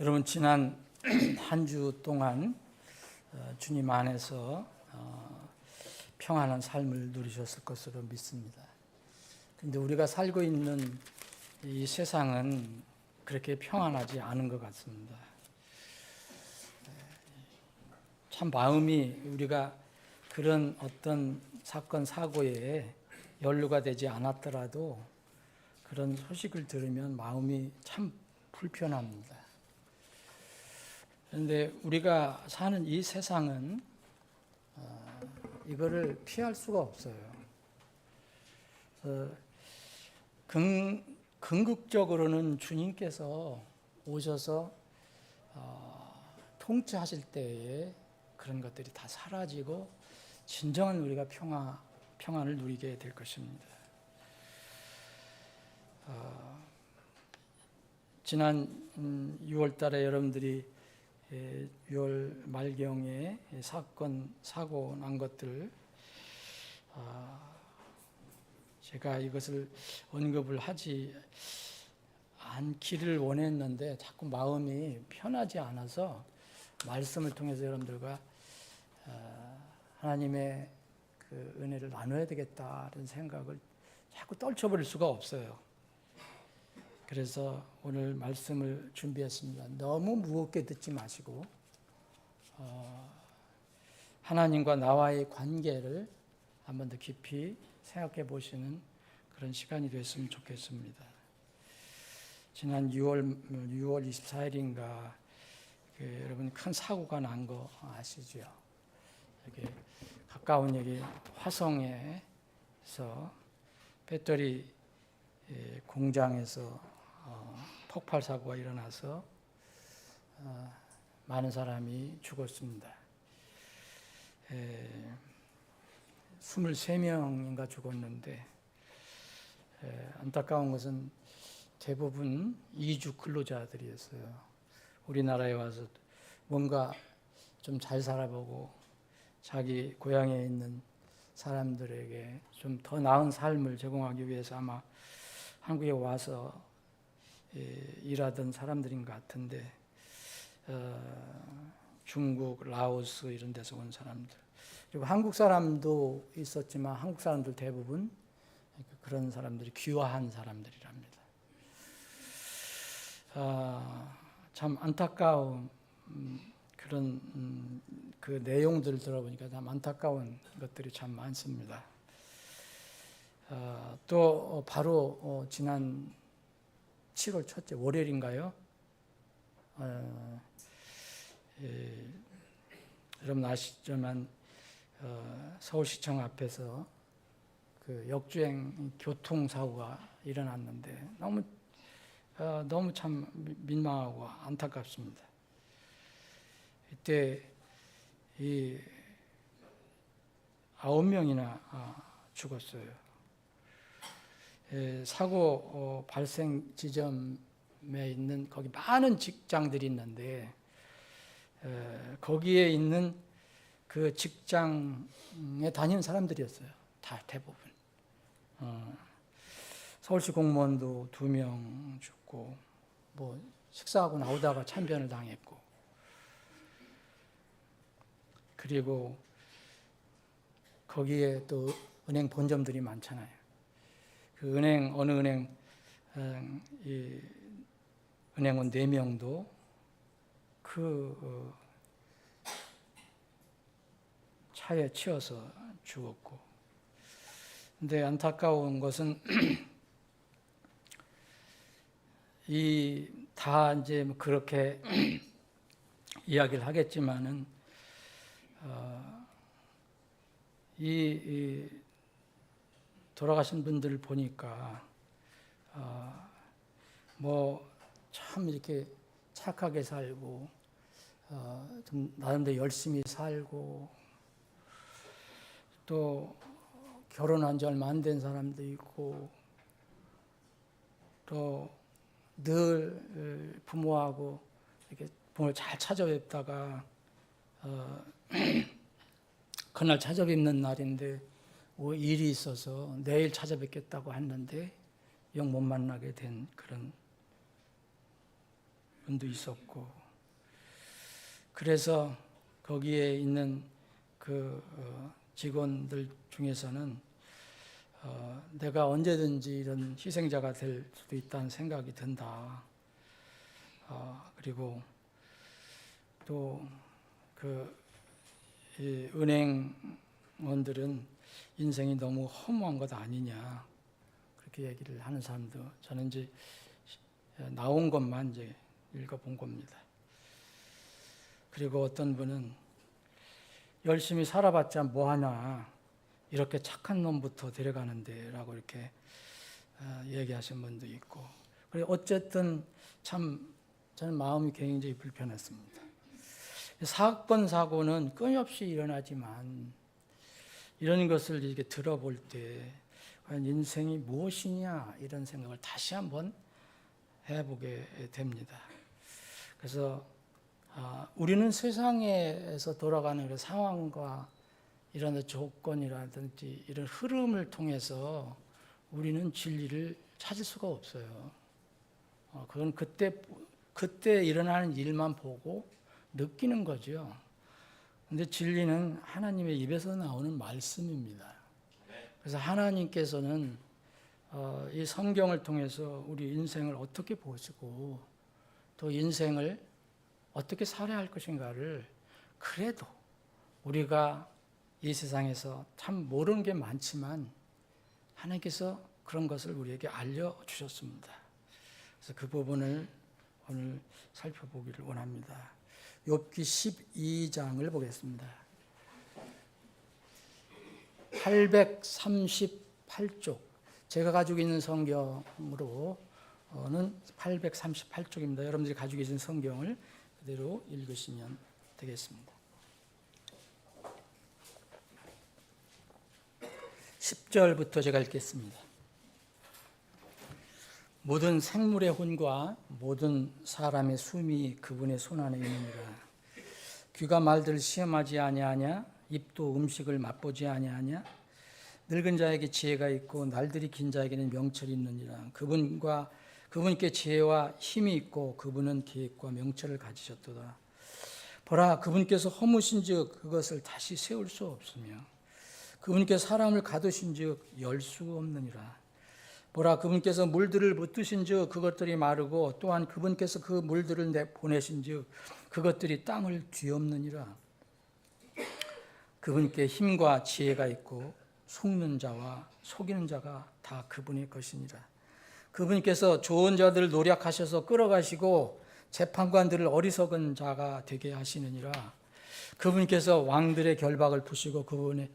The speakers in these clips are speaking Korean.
여러분 지난 한 주 동안 주님 안에서 평안한 삶을 누리셨을 것으로 믿습니다. 그런데 우리가 살고 있는 이 세상은 그렇게 평안하지 않은 것 같습니다. 참 마음이 우리가 그런 어떤 사건 사고에 연루가 되지 않았더라도 그런 소식을 들으면 마음이 참 불편합니다. 그런데 우리가 사는 이 세상은 이거를 피할 수가 없어요. 궁극적으로는 주님께서 오셔서 통치하실 때에 그런 것들이 다 사라지고 진정한 우리가 평안을 누리게 될 것입니다. 지난 6월 달에 여러분들이 6월 말경에 사건, 사고 난 것들, 제가 이것을 언급을 하지 않기를 원했는데 자꾸 마음이 편하지 않아서 말씀을 통해서 여러분들과 하나님의 그 은혜를 나눠야 되겠다는 생각을 자꾸 떨쳐버릴 수가 없어요. 그래서 오늘 말씀을 준비했습니다. 너무 무겁게 듣지 마시고 하나님과 나와의 관계를 한 번 더 깊이 생각해 보시는 그런 시간이 됐으면 좋겠습니다. 지난 6월 24일인가 여러분 큰 사고가 난 거 아시죠? 여기 가까운 여기 화성에서 배터리 공장에서 폭발 사고가 일어나서 많은 사람이 죽었습니다. 23명인가 죽었는데 안타까운 것은 대부분 이주 근로자들이었어요. 우리나라에 와서 뭔가 좀 잘 살아보고 자기 고향에 있는 사람들에게 좀 더 나은 삶을 제공하기 위해서 아마 한국에 와서 일하던 사람들인 것 같은데 중국, 라오스 이런 데서 온 사람들 그리고 한국 사람도 있었지만 한국 사람들 대부분 그런 사람들이 귀화한 사람들이랍니다. 참 안타까운 그런 그 내용들을 들어보니까 참 안타까운 것들이 참 많습니다. 또 바로 지난 7월 첫째 월요일인가요? 여러분 아시지만 서울시청 앞에서 그 역주행 교통사고가 일어났는데 너무 참 민망하고 안타깝습니다. 이때 이 9명이나 죽었어요. 사고 발생 지점에 있는 거기 많은 직장들이 있는데 거기에 있는 그 직장에 다니는 사람들이었어요. 다 대부분. 서울시 공무원도 2명 죽고 뭐 식사하고 나오다가 참변을 당했고 그리고 거기에 또 은행 본점들이 많잖아요. 그 어느 은행, 이 은행원 4명도 그 차에 치여서 죽었고. 근데 안타까운 것은 다 이제 그렇게 이야기를 하겠지만은, 이 돌아가신 분들을 보니까 뭐 참 이렇게 착하게 살고 좀 나름대로 열심히 살고 또 결혼한 지 얼마 안 된 사람도 있고 또 늘 부모하고 이렇게 부모를 잘 찾아뵙다가 그날 찾아뵙는 날인데 일이 있어서 내일 찾아뵙겠다고 했는데 영 못 만나게 된 그런 분도 있었고, 그래서 거기에 있는 그 직원들 중에서는 내가 언제든지 이런 희생자가 될 수도 있다는 생각이 든다. 그리고 또 그 은행원들은 인생이 너무 허무한 것 아니냐, 그렇게 얘기를 하는 사람도, 저는 이제 나온 것만 이제 읽어본 겁니다. 그리고 어떤 분은 열심히 살아봤자 뭐하나, 이렇게 착한 놈부터 데려가는데 라고 이렇게 얘기하신 분도 있고, 그리고 어쨌든 참 저는 마음이 굉장히 불편했습니다. 사건 사고는 끊임없이 일어나지만 이런 것을 이렇게 들어볼 때 과연 인생이 무엇이냐, 이런 생각을 다시 한번 해보게 됩니다. 그래서 우리는 세상에서 돌아가는 그 상황과 이런 조건이라든지 이런 흐름을 통해서 우리는 진리를 찾을 수가 없어요. 그건 그때 일어나는 일만 보고 느끼는 거죠. 근데 진리는 하나님의 입에서 나오는 말씀입니다. 그래서 하나님께서는 이 성경을 통해서 우리 인생을 어떻게 보시고 또 인생을 어떻게 살아야 할 것인가를, 그래도 우리가 이 세상에서 참 모르는 게 많지만 하나님께서 그런 것을 우리에게 알려주셨습니다. 그래서 그 부분을 오늘 살펴보기를 원합니다. 욥기 12장을 보겠습니다. 838쪽, 제가 가지고 있는 성경으로는 838쪽입니다. 여러분들이 가지고 계신 성경을 그대로 읽으시면 되겠습니다. 10절부터 제가 읽겠습니다. 모든 생물의 혼과 모든 사람의 숨이 그분의 손 안에 있느니라. 귀가 말들을 시험하지 아니하냐, 입도 음식을 맛보지 아니하냐. 늙은 자에게 지혜가 있고 날들이 긴 자에게는 명철이 있느니라. 그분께 지혜와 힘이 있고 그분은 계획과 명철을 가지셨도다. 보라, 그분께서 허무신즉 그것을 다시 세울 수 없으며 그분께서 사람을 가두신즉 열 수 없느니라. 보라, 그분께서 물들을 붙드신즉 그것들이 마르고 또한 그분께서 그 물들을 보내신즉 그것들이 땅을 뒤엎느니라. 그분께 힘과 지혜가 있고 속는 자와 속이는 자가 다 그분의 것이니라. 그분께서 좋은 자들을 노략하셔서 끌어가시고 재판관들을 어리석은 자가 되게 하시느니라. 그분께서 왕들의 결박을 푸시고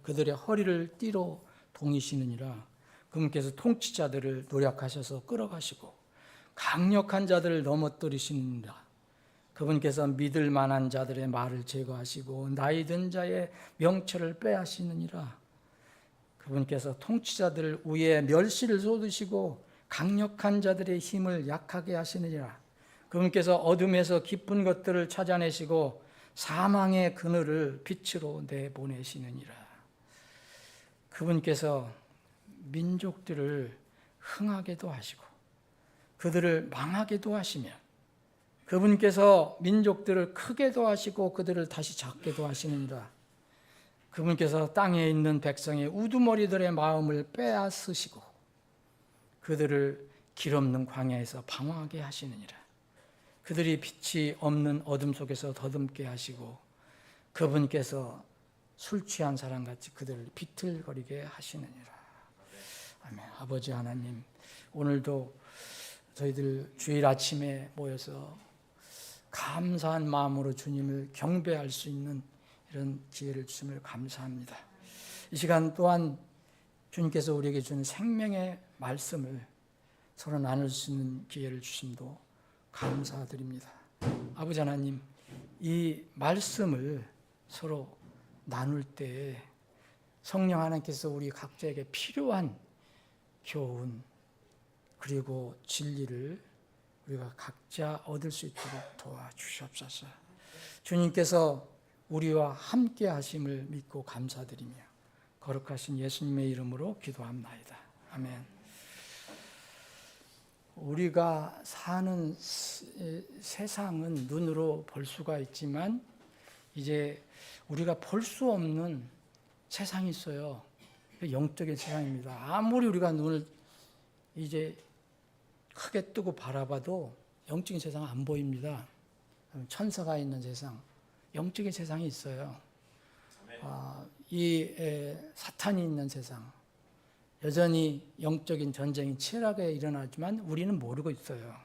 그들의 허리를 띠로 동이시느니라. 그분께서 통치자들을 노략하셔서 끌어가시고 강력한 자들을 넘어뜨리시느니라. 그분께서 믿을 만한 자들의 말을 제거하시고 나이 든 자의 명철을 빼앗으시느니라. 그분께서 통치자들 위에 멸시를 쏟으시고 강력한 자들의 힘을 약하게 하시느니라. 그분께서 어둠에서 깊은 것들을 찾아내시고 사망의 그늘을 빛으로 내보내시느니라. 그분께서 민족들을 흥하게도 하시고 그들을 망하게도 하시며 그분께서 민족들을 크게도 하시고 그들을 다시 작게도 하시느니라. 그분께서 땅에 있는 백성의 우두머리들의 마음을 빼앗으시고 그들을 길 없는 광야에서 방황하게 하시느니라. 그들이 빛이 없는 어둠 속에서 더듬게 하시고 그분께서 술 취한 사람같이 그들을 비틀거리게 하시느니라. 아멘. 아버지 하나님, 오늘도 저희들 주일 아침에 모여서 감사한 마음으로 주님을 경배할 수 있는 이런 기회를 주심을 감사합니다. 이 시간 또한 주님께서 우리에게 주는 생명의 말씀을 서로 나눌 수 있는 기회를 주심도 감사드립니다. 아버지 하나님, 이 말씀을 서로 나눌 때 성령 하나님께서 우리 각자에게 필요한 교훈 그리고 진리를 우리가 각자 얻을 수 있도록 도와주시옵소서. 주님께서 우리와 함께 하심을 믿고 감사드리며 거룩하신 예수님의 이름으로 기도합나이다. 아멘. 우리가 사는 세상은 눈으로 볼 수가 있지만 이제 우리가 볼 수 없는 세상이 있어요. 영적인 세상입니다. 아무리 우리가 눈을 이제 크게 뜨고 바라봐도 영적인 세상은 안 보입니다. 천사가 있는 세상, 영적인 세상이 있어요. 사탄이 있는 세상, 여전히 영적인 전쟁이 치열하게 일어나지만 우리는 모르고 있어요.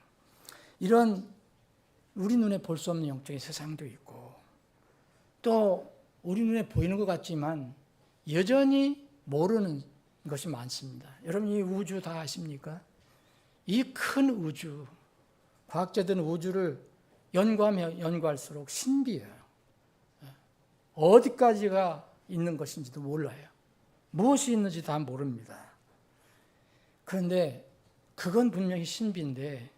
이런 우리 눈에 볼 수 없는 영적인 세상도 있고, 또 우리 눈에 보이는 것 같지만 여전히 모르는 것이 많습니다. 여러분, 이 우주 다 아십니까? 이 큰 우주, 과학자들은 우주를 연구하면 연구할수록 신비해요. 어디까지가 있는 것인지도 몰라요. 무엇이 있는지 다 모릅니다. 그런데 그건 분명히 신비인데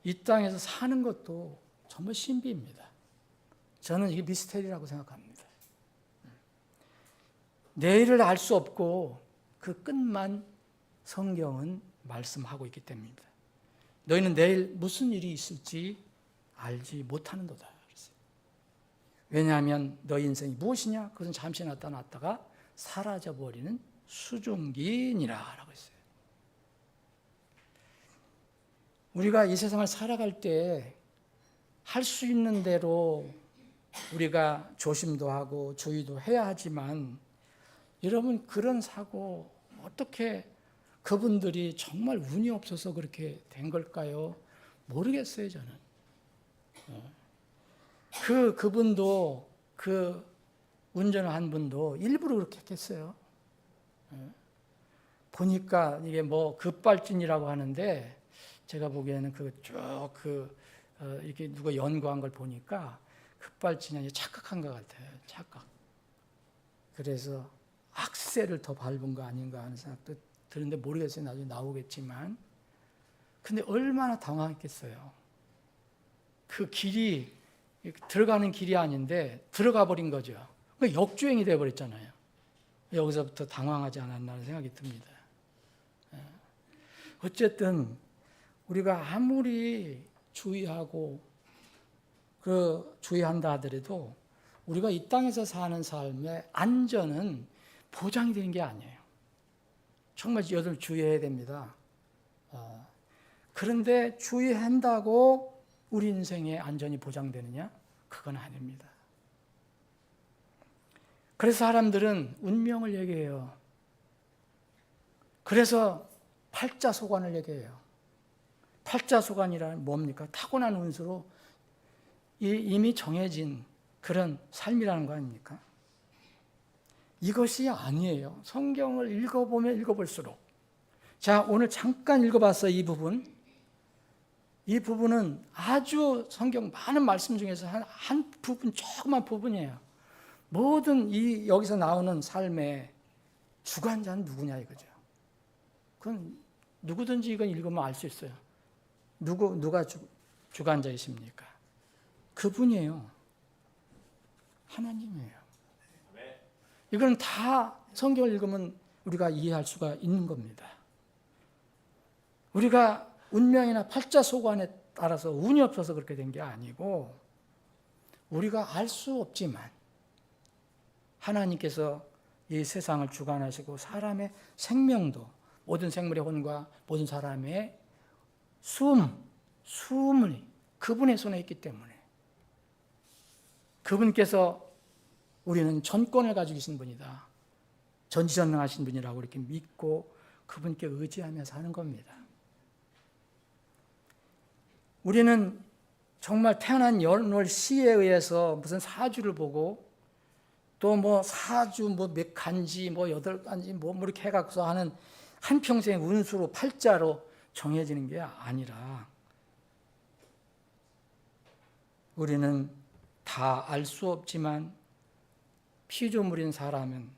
이 땅에서 사는 것도 정말 신비입니다. 저는 이게 미스테리라고 생각합니다. 내일을 알 수 없고 그 끝만 성경은 말씀하고 있기 때문입니다. 너희는 내일 무슨 일이 있을지 알지 못하는도다. 왜냐하면 너희 인생이 무엇이냐? 그것은 잠시 나타났다가 사라져버리는 수증기니라 라고 했어요. 우리가 이 세상을 살아갈 때 할 수 있는 대로 우리가 조심도 하고 주의도 해야 하지만 여러분, 그런 사고 어떻게 그분들이 정말 운이 없어서 그렇게 된 걸까요? 모르겠어요, 저는. 그분도, 그 운전을 한 분도 일부러 그렇게 했겠어요. 보니까 이게 뭐 급발진이라고 하는데 제가 보기에는 이렇게 누가 연구한 걸 보니까 급발진이 아니라 착각한 것 같아요. 착각. 그래서 악셀을 더 밟은 거 아닌가 하는 생각도 드는데 모르겠어요. 나중에 나오겠지만. 근데 얼마나 당황했겠어요. 그 길이 들어가는 길이 아닌데 들어가 버린 거죠. 그러니까 역주행이 되어버렸잖아요. 여기서부터 당황하지 않았나 하는 생각이 듭니다. 어쨌든 우리가 아무리 주의하고 주의한다 하더라도 우리가 이 땅에서 사는 삶의 안전은 보장이 되는 게 아니에요. 정말 여러분 주의해야 됩니다. 그런데 주의한다고 우리 인생의 안전이 보장되느냐? 그건 아닙니다. 그래서 사람들은 운명을 얘기해요. 그래서 팔자소관을 얘기해요. 팔자소관이란 뭡니까? 타고난 운수로 이미 정해진 그런 삶이라는 거 아닙니까? 이것이 아니에요. 성경을 읽어보면 읽어볼수록. 자, 오늘 잠깐 읽어봤어요, 이 부분. 이 부분은 아주 성경 많은 말씀 중에서 한 부분, 조그만 부분이에요. 모든 여기서 나오는 삶의 주관자는 누구냐 이거죠. 그건 누구든지 이건 읽으면 알 수 있어요. 누가 주관자이십니까? 그분이에요. 하나님이에요. 이건 다 성경을 읽으면 우리가 이해할 수가 있는 겁니다. 우리가 운명이나 팔자소관에 따라서 운이 없어서 그렇게 된 게 아니고 우리가 알 수 없지만 하나님께서 이 세상을 주관하시고 사람의 생명도 모든 생물의 혼과 모든 사람의 숨을 그분의 손에 있기 때문에 그분께서 우리는 전권을 가지고 계신 분이다. 전지전능하신 분이라고 이렇게 믿고 그분께 의지하며 사는 겁니다. 우리는 정말 태어난 연월 시에 의해서 무슨 사주를 보고 또 뭐 사주 몇 간지 여덟 간지 이렇게 해갖고서 하는 한평생 운수로 팔자로 정해지는 게 아니라 우리는 다 알 수 없지만 피조물인 사람은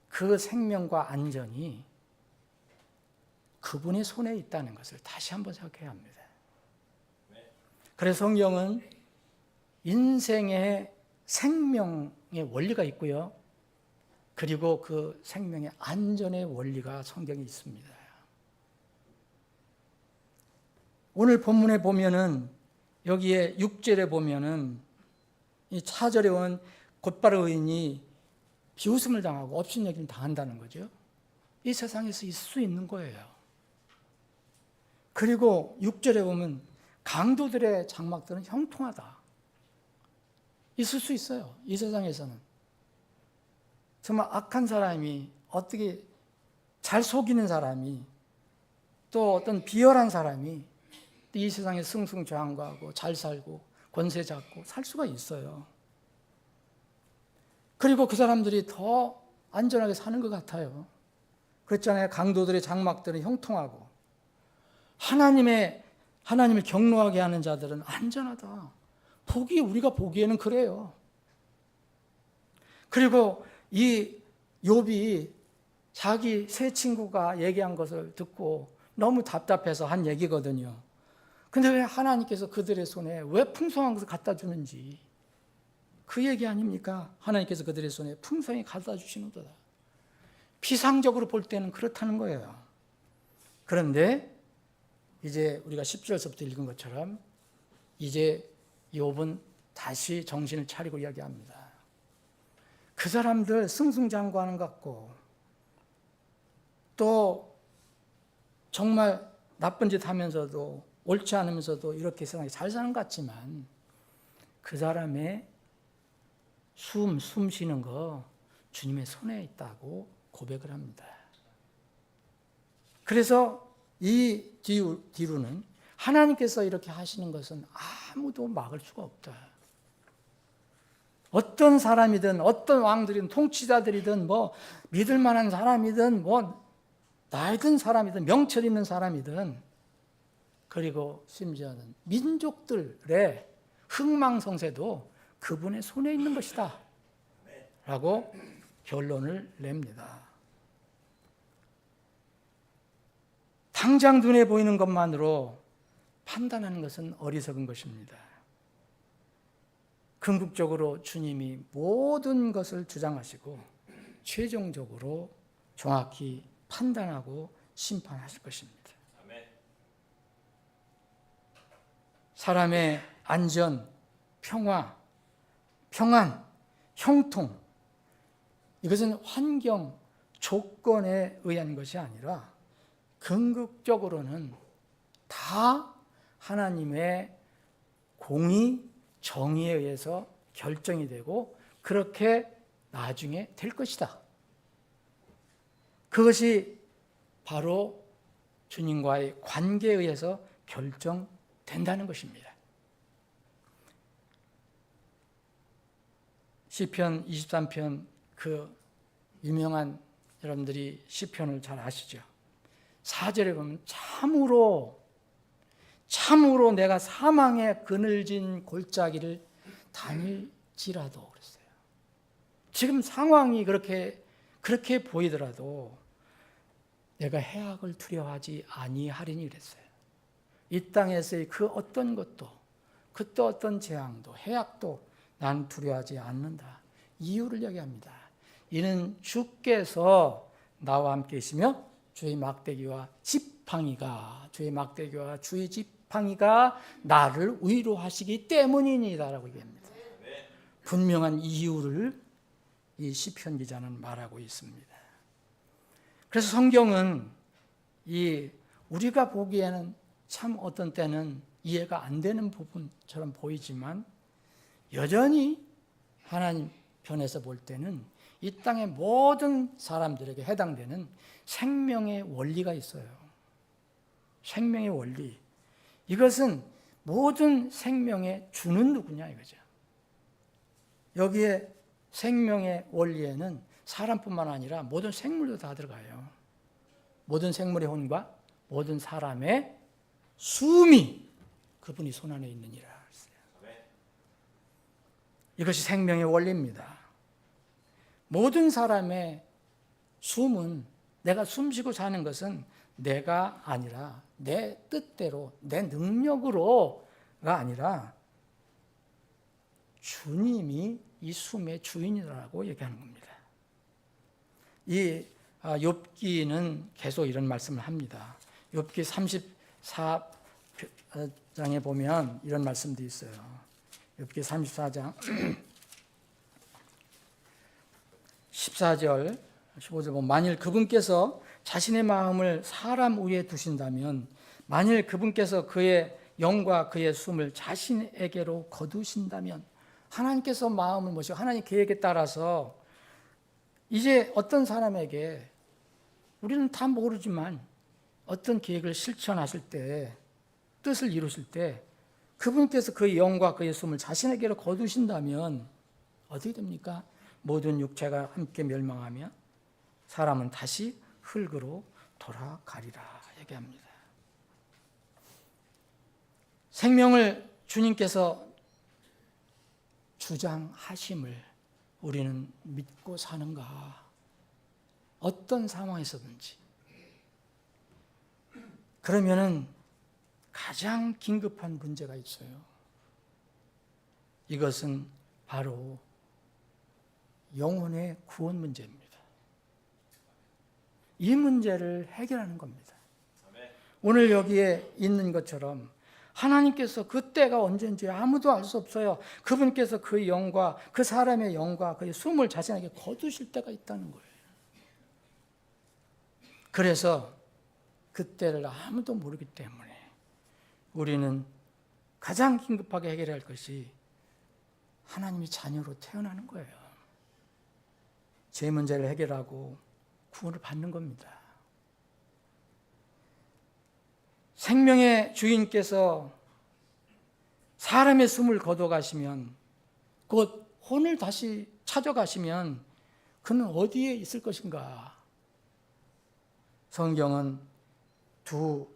그 생명과 안전이 그분의 손에 있다는 것을 다시 한번 생각해야 합니다. 그래서 성경은 인생의 생명의 원리가 있고요. 그리고 그 생명의 안전의 원리가 성경에 있습니다. 오늘 본문에 보면은 여기에 6절에 보면은 이 차절에 온 곧바로 의인이 비웃음을 당하고 업신여김을 당한다는 거죠. 이 세상에서 있을 수 있는 거예요. 그리고 6절에 보면 강도들의 장막들은 형통하다. 있을 수 있어요. 이 세상에서는. 정말 악한 사람이, 어떻게 잘 속이는 사람이, 또 어떤 비열한 사람이 이 세상에 승승장구하고 잘 살고 권세 잡고 살 수가 있어요. 그리고 그 사람들이 더 안전하게 사는 것 같아요. 그랬잖아요. 강도들의 장막들은 형통하고 하나님을 경노하게 하는 자들은 안전하다. 우리가 보기에는 그래요. 그리고 이 욥이 자기 새 친구가 얘기한 것을 듣고 너무 답답해서 한 얘기거든요. 근데 왜 하나님께서 그들의 손에 왜 풍성한 것을 갖다 주는지 그 얘기 아닙니까? 하나님께서 그들의 손에 풍성히 갖다 주시는도다. 피상적으로 볼 때는 그렇다는 거예요. 그런데 이제 우리가 10절서부터 읽은 것처럼 이제 욥은 다시 정신을 차리고 이야기합니다. 그 사람들 승승장구하는 것 같고 또 정말 나쁜 짓 하면서도 옳지 않으면서도 이렇게 세상에 잘 사는 것 같지만 그 사람의 숨 쉬는 거 주님의 손에 있다고 고백을 합니다. 그래서 이 뒤로는 하나님께서 이렇게 하시는 것은 아무도 막을 수가 없다. 어떤 사람이든 어떤 왕들이든 통치자들이든 믿을 만한 사람이든 나이 든 사람이든 명철 있는 사람이든 그리고 심지어는 민족들의 흥망성쇠도 그분의 손에 있는 것이다 라고 결론을 냅니다. 당장 눈에 보이는 것만으로 판단하는 것은 어리석은 것입니다. 궁극적으로 주님이 모든 것을 주장하시고 최종적으로 정확히 판단하고 심판하실 것입니다. 사람의 안전, 평화, 평안, 형통, 이것은 환경, 조건에 의한 것이 아니라 궁극적으로는 다 하나님의 공의, 정의에 의해서 결정이 되고 그렇게 나중에 될 것이다. 그것이 바로 주님과의 관계에 의해서 결정된다는 것입니다. 시편 23편 그 유명한 여러분들이 시편을 잘 아시죠? 4절에 보면 참으로 내가 사망의 그늘진 골짜기를 다닐지라도 그랬어요. 지금 상황이 그렇게 보이더라도 내가 해악을 두려워하지 아니하리니 그랬어요. 이 땅에서의 그 어떤 것도 그 또 어떤 재앙도 해악도 난 두려워하지 않는다. 이유를 얘기합니다. 이는 주께서 나와 함께 계시며 주의 막대기와 지팡이가 주의 지팡이가 나를 위로하시기 때문이니다라고 얘기합니다. 분명한 이유를 이 시편 기자는 말하고 있습니다. 그래서 성경은 우리가 보기에는 참 어떤 때는 이해가 안 되는 부분처럼 보이지만 여전히 하나님 편에서 볼 때는 이 땅의 모든 사람들에게 해당되는 생명의 원리가 있어요. 생명의 원리. 이것은 모든 생명의 주는 누구냐 이거죠. 여기에 생명의 원리에는 사람뿐만 아니라 모든 생물도 다 들어가요. 모든 생물의 혼과 모든 사람의 숨이 그분이 손안에 있느니라. 이것이 생명의 원리입니다. 모든 사람의 숨은 내가 숨쉬고 사는 것은 내가 아니라 내 뜻대로 내 능력으로가 아니라 주님이 이 숨의 주인이라고 얘기하는 겁니다. 이 욥기는 계속 이런 말씀을 합니다. 욥기 장에 보면 이런 말씀도 있어요. 욥기 34장 14절 15절 보면 만일 그분께서 자신의 마음을 사람 위에 두신다면 만일 그분께서 그의 영과 그의 숨을 자신에게로 거두신다면 하나님께서 마음을 모시고 하나님 계획에 따라서 이제 어떤 사람에게 우리는 다 모르지만 어떤 계획을 실천하실 때 뜻을 이루실 때 그분께서 그의 영과 그의 숨을 자신에게로 거두신다면 어떻게 됩니까? 모든 육체가 함께 멸망하며 사람은 다시 흙으로 돌아가리라 얘기합니다. 생명을 주님께서 주장하심을 우리는 믿고 사는가? 어떤 상황에서든지. 그러면은 가장 긴급한 문제가 있어요. 이것은 바로 영혼의 구원 문제입니다. 이 문제를 해결하는 겁니다. 오늘 여기에 있는 것처럼 하나님께서 그 때가 언제인지 아무도 알 수 없어요. 그분께서 그 영과 그 사람의 영과 그의 숨을 자신에게 거두실 때가 있다는 거예요. 그래서 그때를 아무도 모르기 때문에 우리는 가장 긴급하게 해결해야 할 것이 하나님의 자녀로 태어나는 거예요. 제 문제를 해결하고 구원을 받는 겁니다. 생명의 주인께서 사람의 숨을 거둬가시면 곧 혼을 다시 찾아가시면 그는 어디에 있을 것인가? 성경은 두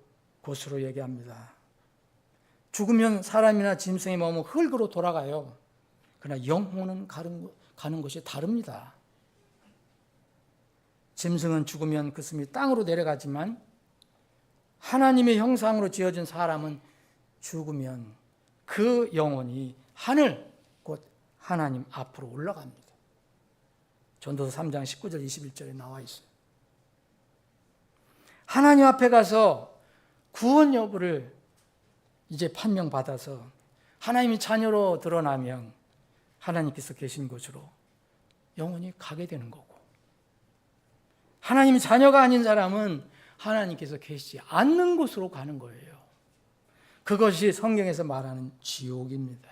곳으로 얘기합니다. 죽으면 사람이나 짐승의 몸은 흙으로 돌아가요. 그러나 영혼은 가는 곳이 다릅니다. 짐승은 죽으면 그 숨이 땅으로 내려가지만 하나님의 형상으로 지어진 사람은 죽으면 그 영혼이 하늘 곧 하나님 앞으로 올라갑니다. 전도서 3장 19절 21절에 나와 있어요. 하나님 앞에 가서 구원 여부를 이제 판명받아서 하나님의 자녀로 드러나면 하나님께서 계신 곳으로 영혼이 가게 되는 거고, 하나님의 자녀가 아닌 사람은 하나님께서 계시지 않는 곳으로 가는 거예요. 그것이 성경에서 말하는 지옥입니다.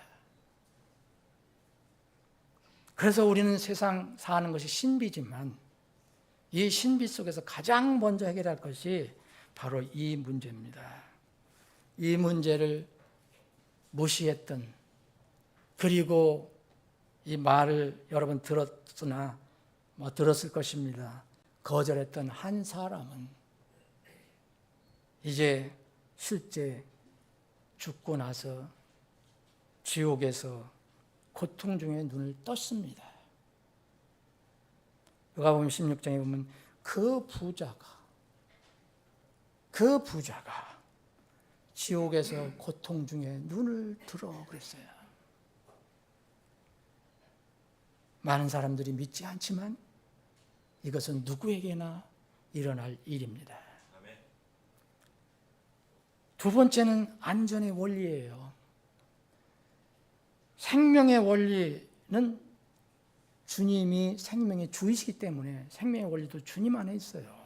그래서 우리는 세상 사는 것이 신비지만 이 신비 속에서 가장 먼저 해결할 것이 바로 이 문제입니다. 이 문제를 무시했던, 그리고 이 말을 여러분 들었으나 들었을 것입니다. 거절했던 한 사람은 이제 실제 죽고 나서 지옥에서 고통 중에 눈을 떴습니다. 누가복음 16장에 보면 그 부자가 지옥에서 고통 중에 눈을 들어 그랬어요. 많은 사람들이 믿지 않지만 이것은 누구에게나 일어날 일입니다. 두 번째는 안전의 원리예요. 생명의 원리는 주님이 생명의 주이시기 때문에 생명의 원리도 주님 안에 있어요.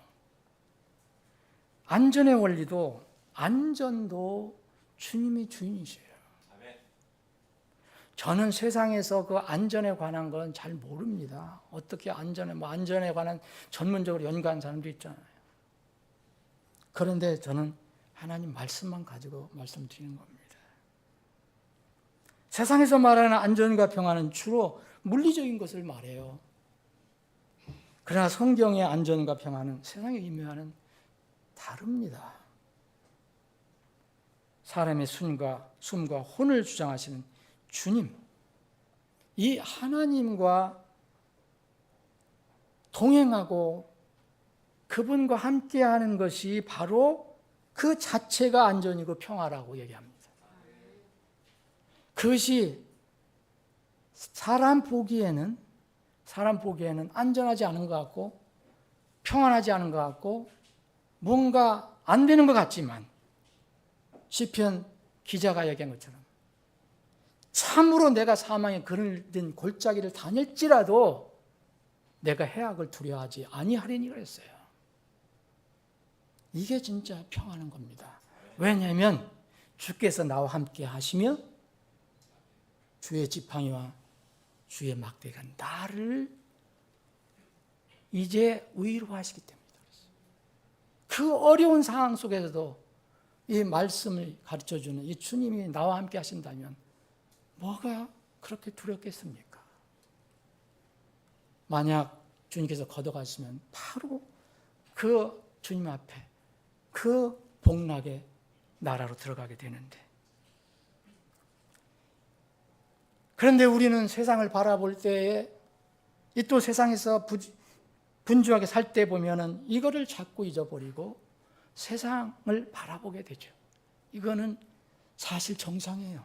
안전의 원리도, 안전도 주님이 주인이세요. 저는 세상에서 그 안전에 관한 건 잘 모릅니다. 어떻게 안전에 관한 전문적으로 연구한 사람도 있잖아요. 그런데 저는 하나님 말씀만 가지고 말씀드리는 겁니다. 세상에서 말하는 안전과 평안은 주로 물리적인 것을 말해요. 그러나 성경의 안전과 평안은 세상에 의미하는 다릅니다. 사람의 숨과 혼을 주장하시는 주님, 이 하나님과 동행하고 그분과 함께하는 것이 바로 그 자체가 안전이고 평화라고 얘기합니다. 그것이 사람 보기에는 안전하지 않은 것 같고 평안하지 않은 것 같고 뭔가 안 되는 것 같지만 시편 기자가 얘기한 것처럼 참으로 내가 사망에 그늘진 골짜기를 다닐지라도 내가 해악을 두려워하지 아니하리니라 했어요. 이게 진짜 평안한 겁니다. 왜냐하면 주께서 나와 함께 하시며 주의 지팡이와 주의 막대기가 나를 이제 위로하시기 때문이다. 그 어려운 상황 속에서도 이 말씀을 가르쳐주는 이 주님이 나와 함께 하신다면 뭐가 그렇게 두렵겠습니까? 만약 주님께서 걷어가시면 바로 그 주님 앞에 그 복락의 나라로 들어가게 되는데, 그런데 우리는 세상을 바라볼 때에 이 또 세상에서 분주하게 살 때 보면은 이거를 자꾸 잊어버리고 세상을 바라보게 되죠. 이거는 사실 정상이에요.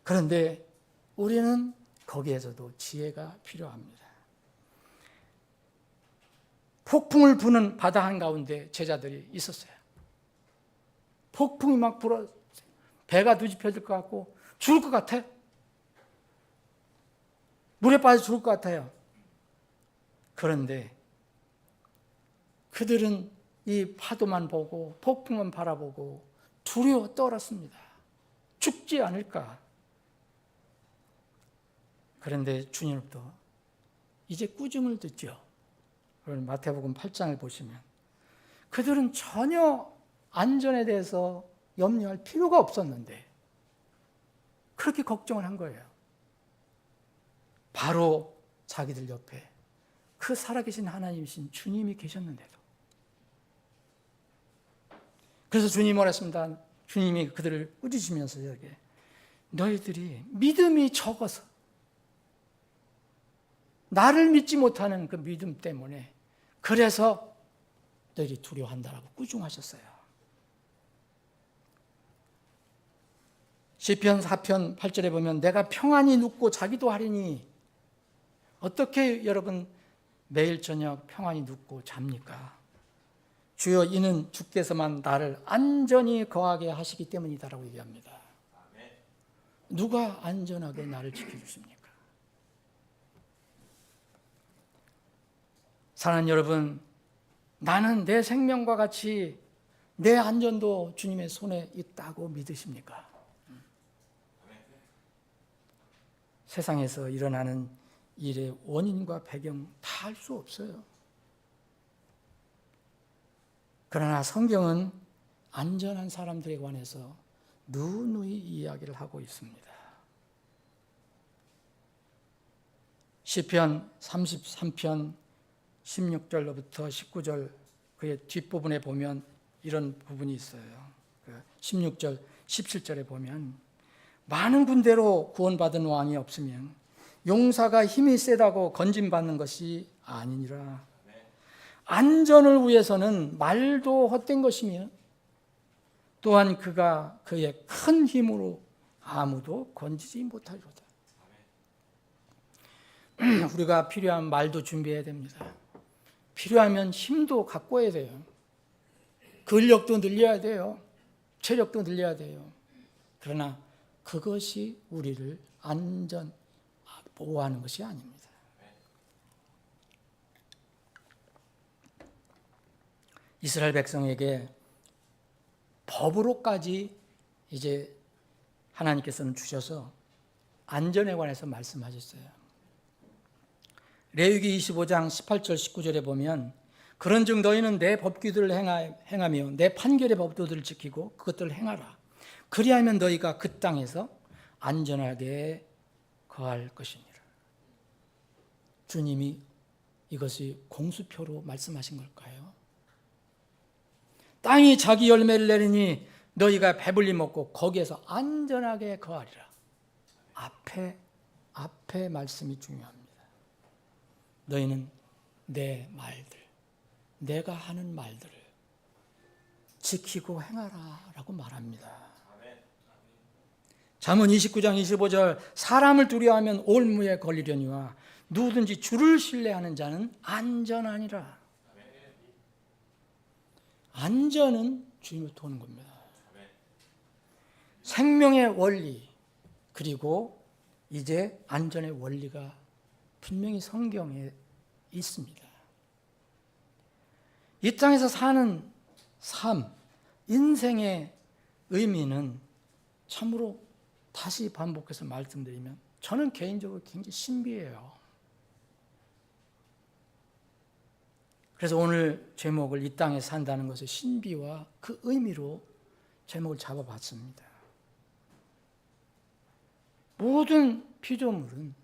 그런데 우리는 거기에서도 지혜가 필요합니다. 폭풍을 부는 바다 한가운데 제자들이 있었어요. 폭풍이 막 불어 배가 뒤집혀질 것 같고 죽을 것 같아. 물에 빠져 죽을 것 같아요. 그런데 그들은 이 파도만 보고 폭풍만 바라보고 두려워 떨었습니다. 죽지 않을까. 그런데 주님부터 이제 꾸중을 듣죠. 마태복음 8장을 보시면 그들은 전혀 안전에 대해서 염려할 필요가 없었는데 그렇게 걱정을 한 거예요. 바로 자기들 옆에 그 살아계신 하나님이신 주님이 계셨는데도. 그래서 주님이 말했습니다. 주님이 그들을 꾸짖으면서 여기 너희들이 믿음이 적어서 나를 믿지 못하는 그 믿음 때문에 그래서 너희들이 두려워한다라고 꾸중하셨어요. 시편 4편 8절에 보면 내가 평안히 눕고 자기도 하리니, 어떻게 여러분 매일 저녁 평안히 눕고 잡니까? 주여 이는 주께서만 나를 안전히 거하게 하시기 때문이다라고 얘기합니다. 누가 안전하게 나를 지켜주십니까? 사랑하는 여러분, 나는 내 생명과 같이 내 안전도 주님의 손에 있다고 믿으십니까? 세상에서 일어나는 일의 원인과 배경 다 알 수 없어요. 그러나 성경은 안전한 사람들에 관해서 누누이 이야기를 하고 있습니다. 시편 33편 16절로부터 19절 그의 뒷부분에 보면 이런 부분이 있어요. 16절, 17절에 보면 많은 군대로 구원받은 왕이 없으면 용사가 힘이 세다고 건진받는 것이 아니니라. 안전을 위해서는 말도 헛된 것이며 또한 그가 그의 큰 힘으로 아무도 건지지 못하리로다. 우리가 필요한 말도 준비해야 됩니다. 필요하면 힘도 갖고 와야 돼요. 근력도 늘려야 돼요. 체력도 늘려야 돼요. 그러나 그것이 우리를 보호하는 것이 아닙니다. 이스라엘 백성에게 법으로까지 이제 하나님께서는 주셔서 안전에 관해서 말씀하셨어요. 레위기 25장 18절 19절에 보면 그런즉 너희는 내 법규들을 행하며 내 판결의 법도들을 지키고 그것들을 행하라. 그리하면 너희가 그 땅에서 안전하게 거할 것이니라. 주님이 이것이 공수표로 말씀하신 걸까요? 땅이 자기 열매를 내리니 너희가 배불리 먹고 거기에서 안전하게 거하리라. 앞에 말씀이 중요합니다. 너희는 내 말들, 내가 하는 말들을 지키고 행하라 라고 말합니다. 잠언 29장 25절 사람을 두려워하면 올무에 걸리려니와 누구든지 주를 신뢰하는 자는 안전하니라. 안전은 주님부터 오는 겁니다. 생명의 원리, 그리고 이제 안전의 원리가 분명히 성경에 있습니다. 이 땅에서 사는 삶, 인생의 의미는 참으로 다시 반복해서 말씀드리면 저는 개인적으로 굉장히 신비해요. 그래서 오늘 제목을 이 땅에 산다는 것의 신비와 그 의미로 제목을 잡아봤습니다. 모든 피조물은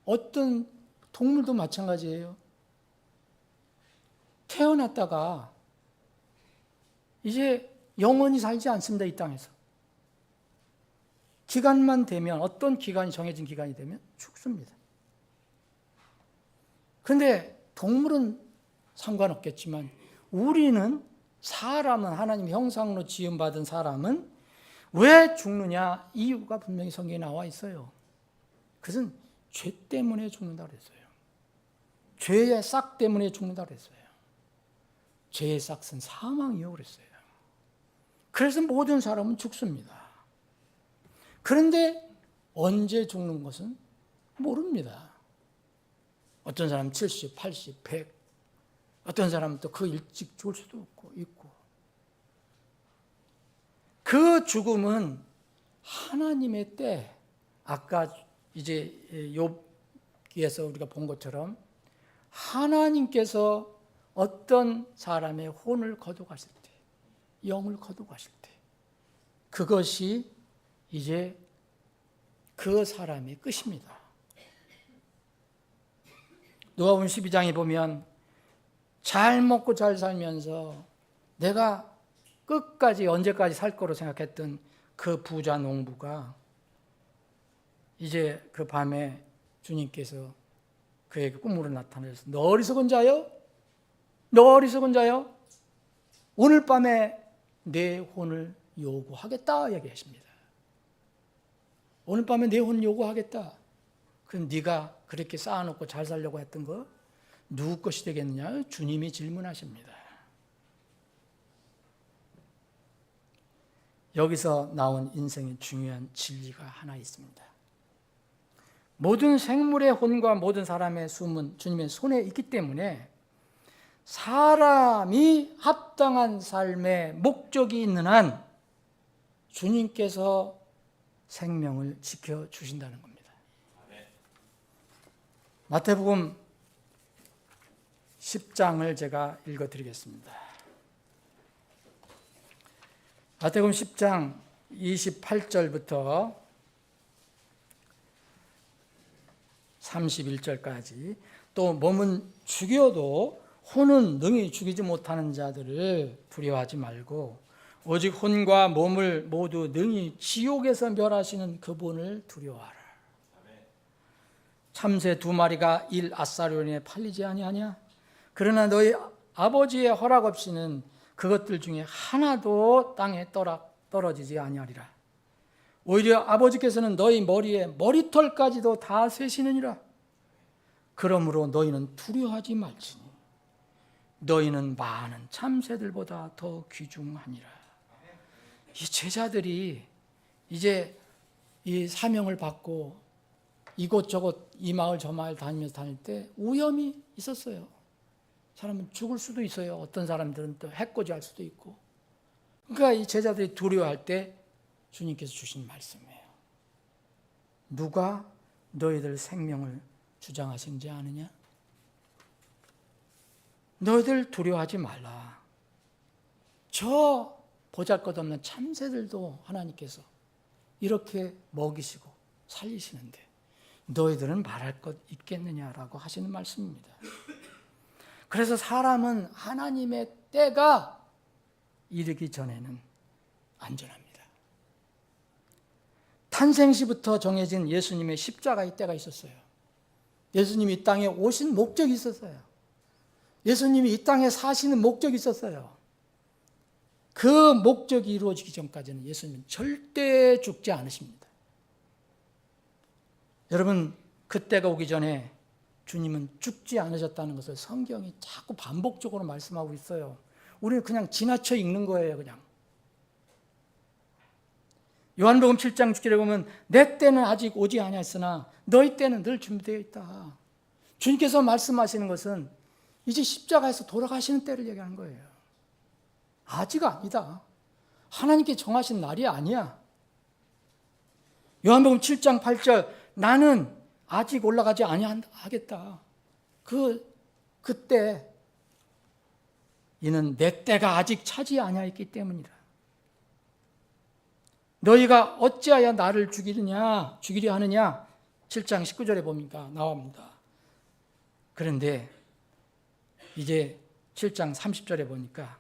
어떤 동물도 마찬가지예요. 태어났다가 이제 영원히 살지 않습니다. 이 땅에서. 기간만 되면, 어떤 기간이 정해진 기간이 되면 죽습니다. 그런데 동물은 상관없겠지만 우리는, 사람은, 하나님 형상으로 지음받은 사람은 왜 죽느냐? 이유가 분명히 성경에 나와 있어요. 그것은 죄 때문에 죽는다고 그랬어요. 죄의 싹 때문에 죽는다고 그랬어요. 죄의 싹은 사망이요 그랬어요. 그래서 모든 사람은 죽습니다. 그런데 언제 죽는 것은 모릅니다. 어떤 사람은 70, 80, 100, 어떤 사람은 또 그 일찍 죽을 수도 있고. 그 죽음은 하나님의 때, 아까 이제 욥기에서 우리가 본 것처럼 하나님께서 어떤 사람의 혼을 거두가실 때, 영을 거두가실 때, 그것이 이제 그 사람의 끝입니다. 누가복음 12장에 보면 잘 먹고 잘 살면서 내가 끝까지, 언제까지 살 거로 생각했던 그 부자 농부가 이제 그 밤에 주님께서 그에게 꿈으로 나타나셔서 너 어리석은 자여? 너 어리석은 자여? 오늘 밤에 내 혼을 요구하겠다 얘기하십니다. 오늘 밤에 내 혼을 요구하겠다. 그럼 네가 그렇게 쌓아놓고 잘 살려고 했던 거 누구 것이 되겠느냐? 주님이 질문하십니다. 여기서 나온 인생의 중요한 진리가 하나 있습니다. 모든 생물의 혼과 모든 사람의 숨은 주님의 손에 있기 때문에 사람이 합당한 삶의 목적이 있는 한 주님께서 생명을 지켜주신다는 겁니다. 마태복음 10장을 제가 읽어드리겠습니다. 마태복음 10장 28절부터 31절까지 또 몸은 죽여도 혼은 능히 죽이지 못하는 자들을 두려워하지 말고 오직 혼과 몸을 모두 능히 지옥에서 멸하시는 그분을 두려워하라. 참새 2마리가 1아사리온에 팔리지 아니하냐? 그러나 너희 아버지의 허락 없이는 그것들 중에 하나도 땅에 떨어지지 아니하리라. 오히려 아버지께서는 너희 머리에 머리털까지도 다 세시느니라. 그러므로 너희는 두려워하지 말지니 너희는 많은 참새들보다 더 귀중하니라. 이 제자들이 이제 이 사명을 받고 이곳저곳 이 마을 저 마을 다니면서 다닐 때 위험이 있었어요. 사람은 죽을 수도 있어요. 어떤 사람들은 또 해코지할 수도 있고. 그러니까 이 제자들이 두려워할 때 주님께서 주신 말씀이에요. 누가 너희들 생명을 주장하신지 아느냐? 너희들 두려워하지 말라. 저 보잘것없는 참새들도 하나님께서 이렇게 먹이시고 살리시는데 너희들은 말할 것 있겠느냐라고 하시는 말씀입니다. 그래서 사람은 하나님의 때가 이르기 전에는 안전합니다. 탄생시부터 정해진 예수님의 십자가의 때가 있었어요. 예수님이 이 땅에 오신 목적이 있었어요. 예수님이 이 땅에 사시는 목적이 있었어요. 그 목적이 이루어지기 전까지는 예수님은 절대 죽지 않으십니다. 여러분, 그때가 오기 전에 주님은 죽지 않으셨다는 것을 성경이 자꾸 반복적으로 말씀하고 있어요. 우리는 그냥 지나쳐 읽는 거예요. 그냥. 요한복음 7장 6절에 보면 내 때는 아직 오지 아니하였으나 너희 때는 늘 준비되어 있다. 주님께서 말씀하시는 것은 이제 십자가에서 돌아가시는 때를 얘기하는 거예요. 아직 아니다. 하나님께 정하신 날이 아니야. 요한복음 7장 8절 나는 아직 올라가지 아니하겠다. 그때 이는 내 때가 아직 차지 아니하였기 때문이라. 너희가 어찌하여 나를 죽이려 하느냐? 7장 19절에 보니까 나옵니다. 그런데 이제 7장 30절에 보니까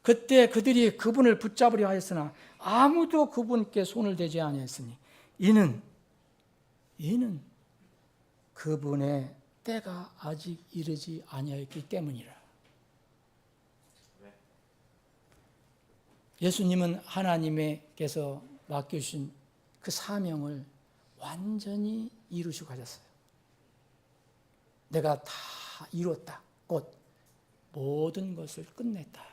그때 그들이 그분을 붙잡으려 하였으나 아무도 그분께 손을 대지 아니했으니 이는 그분의 때가 아직 이르지 아니하였기 때문이라. 예수님은 하나님께서 맡겨주신 그 사명을 완전히 이루시고 가셨어요. 내가 다 이뤘다. 곧 모든 것을 끝냈다.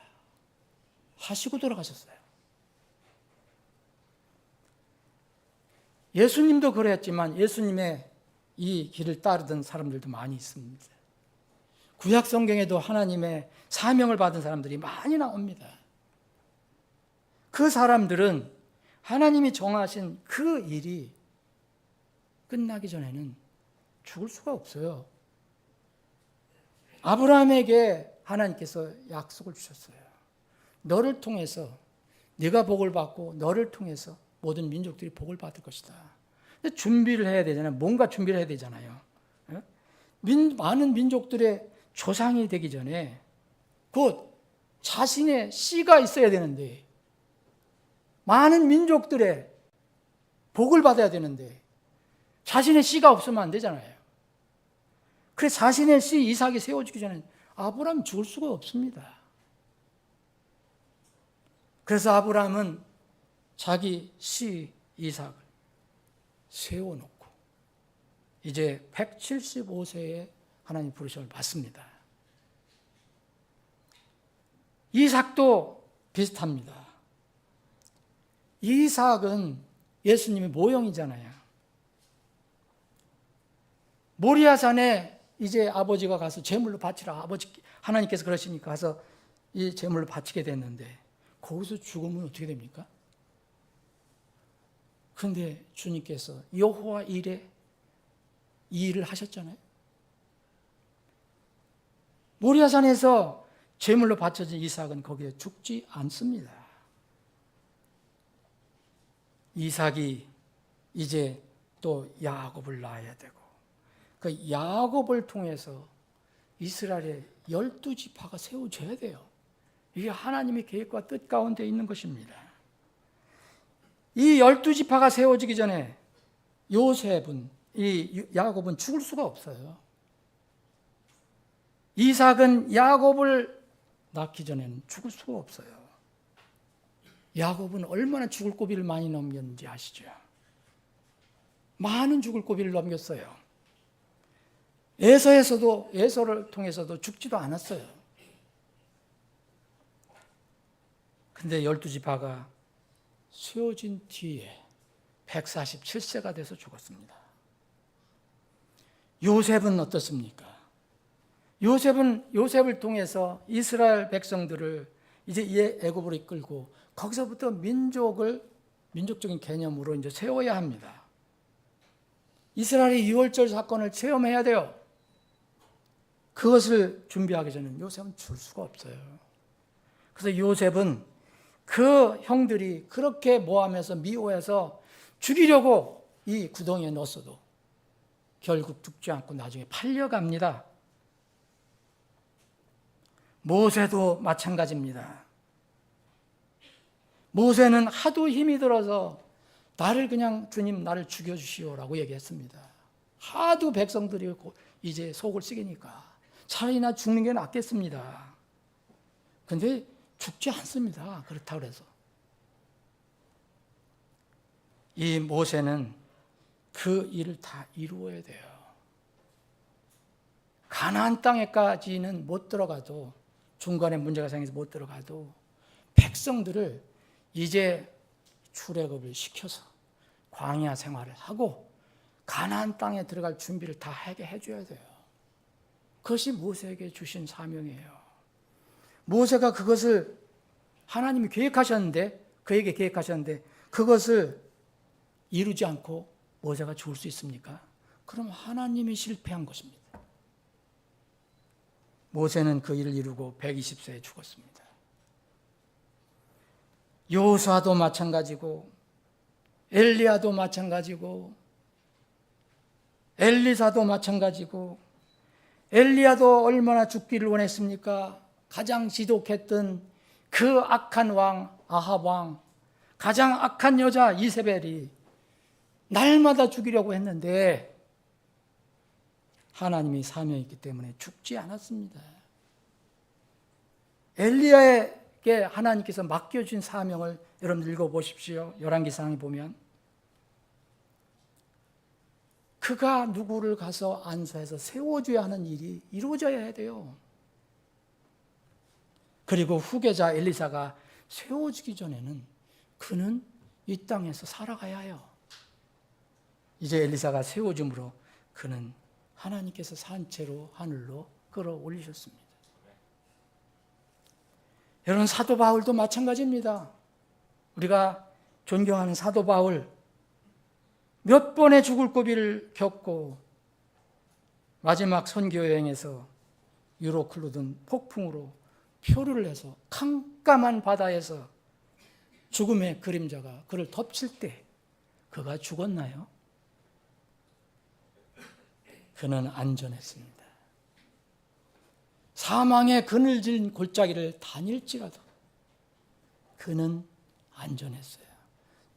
하시고 돌아가셨어요. 예수님도 그랬지만 예수님의 이 길을 따르던 사람들도 많이 있습니다. 구약 성경에도 하나님의 사명을 받은 사람들이 많이 나옵니다. 그 사람들은 하나님이 정하신 그 일이 끝나기 전에는 죽을 수가 없어요. 아브라함에게 하나님께서 약속을 주셨어요. 너를 통해서 네가 복을 받고 너를 통해서 모든 민족들이 복을 받을 것이다. 근데 준비를 해야 되잖아요. 뭔가 준비를 해야 되잖아요. 많은 민족들의 조상이 되기 전에 곧 자신의 씨가 있어야 되는데 많은 민족들의 복을 받아야 되는데 자신의 씨가 없으면 안 되잖아요. 그래서 자신의 씨 이삭이 세워지기 전에 아브라함 죽을 수가 없습니다. 그래서 아브라함은 자기 씨 이삭을 세워놓고 이제 175세에 하나님 부르심을 받습니다. 이삭도 비슷합니다. 이삭은 예수님의 모형이잖아요. 모리아산에 이제 아버지가 가서 제물로 바치라. 하나님께서 그러시니까 가서 이 제물로 바치게 됐는데 거기서 죽으면 어떻게 됩니까? 그런데 주님께서 여호와 일에 이 일을 하셨잖아요. 모리아산에서 제물로 바쳐진 이삭은 거기에 죽지 않습니다. 이삭이 이제 또 야곱을 낳아야 되고 그 야곱을 통해서 이스라엘의 12지파가 세워져야 돼요. 이게 하나님의 계획과 뜻 가운데 있는 것입니다. 이 12지파가 세워지기 전에 야곱은 죽을 수가 없어요. 이삭은 야곱을 낳기 전에는 죽을 수가 없어요. 야곱은 얼마나 죽을 고비를 많이 넘겼는지 아시죠? 많은 죽을 고비를 넘겼어요. 에서를 통해서도 죽지도 않았어요. 근데 12지파가 세워진 뒤에 147세가 돼서 죽었습니다. 요셉은 어떻습니까? 요셉을 통해서 이스라엘 백성들을 이제 애굽으로 이끌고 거기서부터 민족적인 개념으로 이제 세워야 합니다. 이스라엘의 유월절 사건을 체험해야 돼요. 그것을 준비하기 전에 요셉은 줄 수가 없어요. 그래서 요셉은 그 형들이 그렇게 모함해서 미워해서 죽이려고 이 구덩이에 넣었어도 결국 죽지 않고 나중에 팔려갑니다. 모세도 마찬가지입니다. 모세는 하도 힘이 들어서 주님 나를 죽여주시오라고 얘기했습니다. 하도 백성들이 이제 속을 썩이니까 차라리 나 죽는 게 낫겠습니다. 근데 죽지 않습니다. 그렇다고 해서. 이 모세는 그 일을 다 이루어야 돼요. 가나안 땅에까지는 못 들어가도 중간에 문제가 생겨서 못 들어가도 백성들을 이제 출애굽을 시켜서 광야 생활을 하고 가나안 땅에 들어갈 준비를 다 하게 해줘야 돼요. 그것이 모세에게 주신 사명이에요. 모세가 그것을 하나님이 계획하셨는데, 그에게 계획하셨는데 그것을 이루지 않고 모세가 죽을 수 있습니까? 그럼 하나님이 실패한 것입니다. 모세는 그 일을 이루고 120세에 죽었습니다. 여호수아도 마찬가지고 엘리야도 마찬가지고 엘리사도 마찬가지고, 엘리야도 얼마나 죽기를 원했습니까? 가장 지독했던 그 악한 왕 아합 왕, 가장 악한 여자 이세벨이 날마다 죽이려고 했는데 하나님이 사명이 있기 때문에 죽지 않았습니다. 엘리야에게 하나님께서 맡겨준 사명을 여러분 읽어보십시오. 열왕기상에 보면 그가 누구를 가서 안수해서 세워줘야 하는 일이 이루어져야 돼요. 그리고 후계자 엘리사가 세워지기 전에는 그는 이 땅에서 살아가야 해요. 이제 엘리사가 세워줌으로 그는 하나님께서 산채로 하늘로 끌어올리셨습니다. 여러분, 사도 바울도 마찬가지입니다. 우리가 존경하는 사도 바울, 몇 번의 죽을 고비를 겪고 마지막 선교 여행에서 유로클루든 폭풍으로 표류를 해서 캄캄한 바다에서 죽음의 그림자가 그를 덮칠 때 그가 죽었나요? 그는 안전했습니다. 사망의 그늘진 골짜기를 다닐지라도 그는 안전했어요.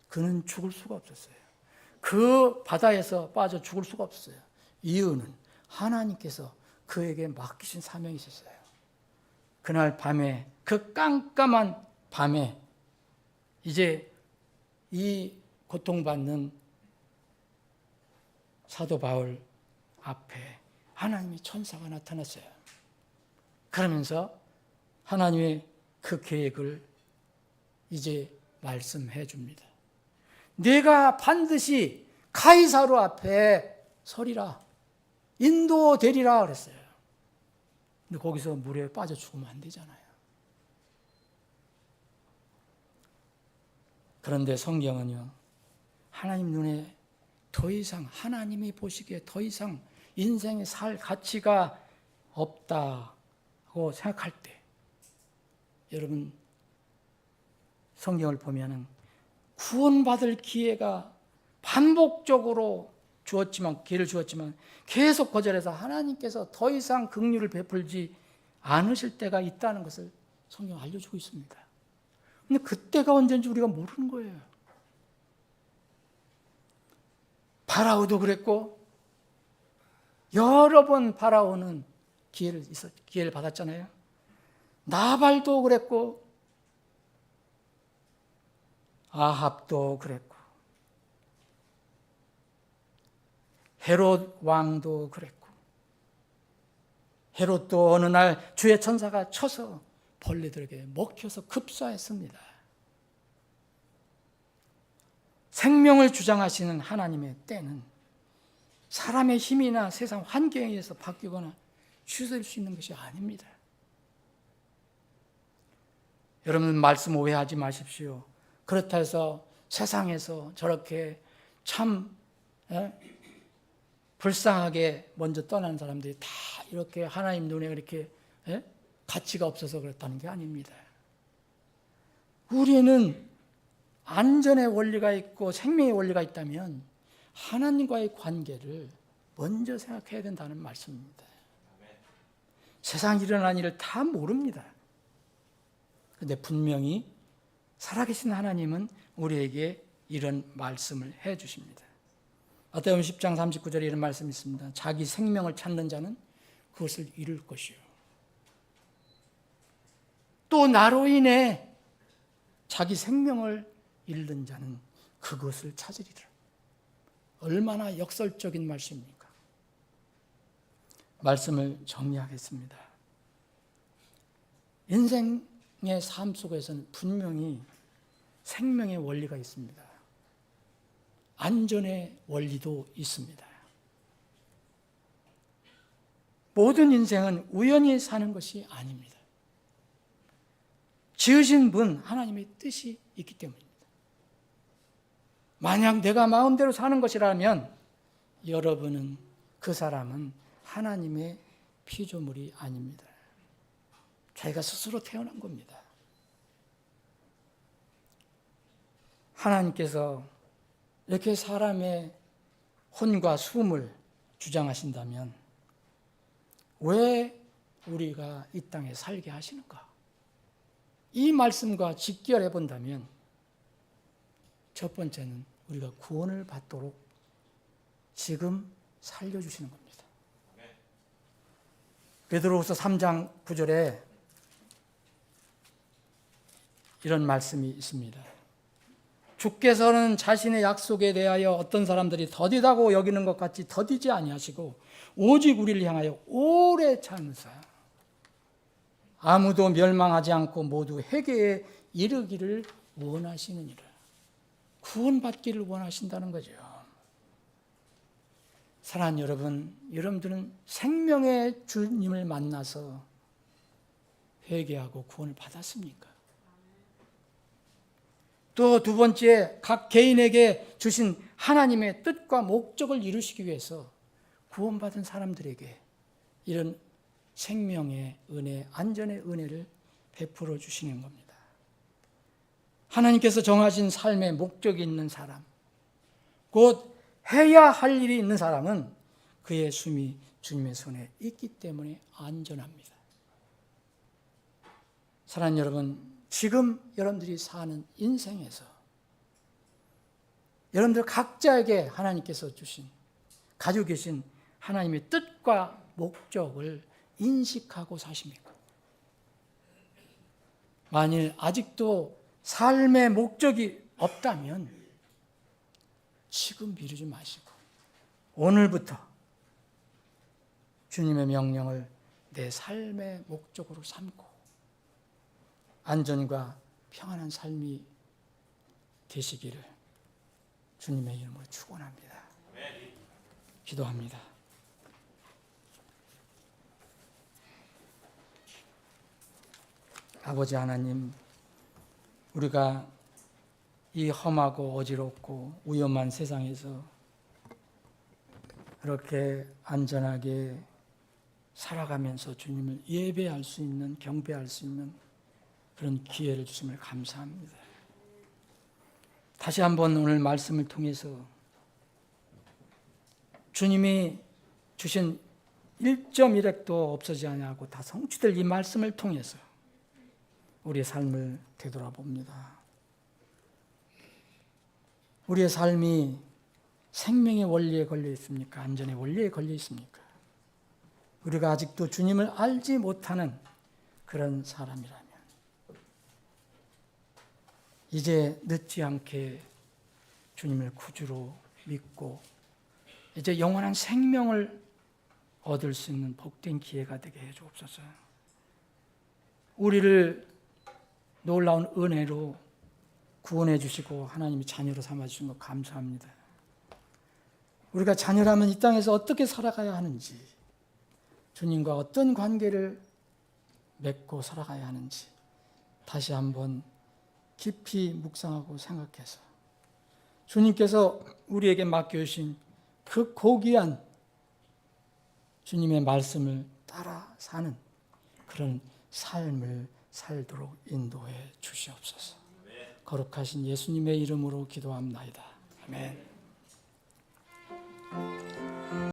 그는 죽을 수가 없었어요. 그 바다에서 빠져 죽을 수가 없어요. 이유는 하나님께서 그에게 맡기신 사명이 있었어요. 그날 밤에, 그 깜깜한 밤에 이제 이 고통받는 사도 바울 앞에 하나님의 천사가 나타났어요. 그러면서 하나님의 그 계획을 이제 말씀해 줍니다. 내가 반드시 카이사르 앞에 서리라, 인도되리라 그랬어요. 근데 거기서 물에 빠져 죽으면 안 되잖아요. 그런데 성경은요, 하나님 눈에 더 이상, 하나님이 보시기에 더 이상 인생에 살 가치가 없다고 생각할 때, 여러분 성경을 보면은 구원받을 기회가 반복적으로 기회를 주었지만 계속 거절해서 하나님께서 더 이상 긍휼을 베풀지 않으실 때가 있다는 것을 성경 알려주고 있습니다. 근데 그때가 언제인지 우리가 모르는 거예요. 바라오도 그랬고, 여러 번 바라오는 기회를 받았잖아요. 나발도 그랬고, 아합도 그랬고, 헤롯 왕도 그랬고, 헤롯도 어느 날 주의 천사가 쳐서 벌레들에게 먹혀서 급사했습니다. 생명을 주장하시는 하나님의 때는 사람의 힘이나 세상 환경에 의해서 바뀌거나 취소될 수 있는 것이 아닙니다. 여러분, 말씀 오해하지 마십시오. 그렇다 해서 세상에서 저렇게 참 불쌍하게 먼저 떠난 사람들이 다 이렇게 하나님 눈에 그렇게 가치가 없어서 그렇다는 게 아닙니다. 우리는 안전의 원리가 있고 생명의 원리가 있다면 하나님과의 관계를 먼저 생각해야 된다는 말씀입니다. 세상에 일어난 일을 다 모릅니다. 그런데 분명히 살아계신 하나님은 우리에게 이런 말씀을 해 주십니다. 마태복음 10장 39절에 이런 말씀이 있습니다. 자기 생명을 찾는 자는 그것을 잃을 것이요, 또 나로 인해 자기 생명을 잃는 자는 그것을 찾으리라. 얼마나 역설적인 말씀입니까? 말씀을 정리하겠습니다. 인생의 삶 속에서는 분명히 생명의 원리가 있습니다. 안전의 원리도 있습니다. 모든 인생은 우연히 사는 것이 아닙니다. 지으신 분 하나님의 뜻이 있기 때문입니다. 만약 내가 마음대로 사는 것이라면 여러분은, 그 사람은 하나님의 피조물이 아닙니다. 자기가 스스로 태어난 겁니다. 하나님께서 이렇게 사람의 혼과 숨을 주장하신다면 왜 우리가 이 땅에 살게 하시는가? 이 말씀과 직결해 본다면 첫 번째는 우리가 구원을 받도록 지금 살려주시는 겁니다. 베드로후서 3장 9절에 이런 말씀이 있습니다. 주께서는 자신의 약속에 대하여 어떤 사람들이 더디다고 여기는 것 같이 더디지 아니하시고 오직 우리를 향하여 오래 참으사 아무도 멸망하지 않고 모두 회개에 이르기를 원하시느니라. 구원받기를 원하신다는 거죠. 사랑하는 여러분, 여러분들은 생명의 주님을 만나서 회개하고 구원을 받았습니까? 또 두 번째, 각 개인에게 주신 하나님의 뜻과 목적을 이루시기 위해서 구원받은 사람들에게 이런 생명의 은혜, 안전의 은혜를 베풀어 주시는 겁니다. 하나님께서 정하신 삶의 목적이 있는 사람, 곧 해야 할 일이 있는 사람은 그의 숨이 주님의 손에 있기 때문에 안전합니다. 사랑하는 여러분, 지금 여러분들이 사는 인생에서 여러분들 각자에게 하나님께서 주신, 가지고 계신 하나님의 뜻과 목적을 인식하고 사십니까? 만일 아직도 삶의 목적이 없다면 지금 미루지 마시고 오늘부터 주님의 명령을 내 삶의 목적으로 삼고 안전과 평안한 삶이 되시기를 주님의 이름으로 축원합니다. 기도합니다. 아버지 하나님, 우리가 이 험하고 어지럽고 위험한 세상에서 그렇게 안전하게 살아가면서 주님을 예배할 수 있는, 경배할 수 있는 그런 기회를 주심을 감사합니다. 다시 한번 오늘 말씀을 통해서 주님이 주신 1.1핵도 없어지지 않고 다 성취될 이 말씀을 통해서 우리의 삶을 되돌아봅니다. 우리의 삶이 생명의 원리에 걸려 있습니까? 안전의 원리에 걸려 있습니까? 우리가 아직도 주님을 알지 못하는 그런 사람이라면 이제 늦지 않게 주님을 구주로 믿고 이제 영원한 생명을 얻을 수 있는 복된 기회가 되게 해 주옵소서. 우리를 놀라운 은혜로 구원해 주시고 하나님이 자녀로 삼아 주신 것 감사합니다. 우리가 자녀라면 이 땅에서 어떻게 살아가야 하는지, 주님과 어떤 관계를 맺고 살아가야 하는지 다시 한번 깊이 묵상하고 생각해서 주님께서 우리에게 맡겨주신 그 고귀한 주님의 말씀을 따라 사는 그런 삶을 살도록 인도해 주시옵소서. 거룩하신 예수님의 이름으로 기도합나이다. 아멘.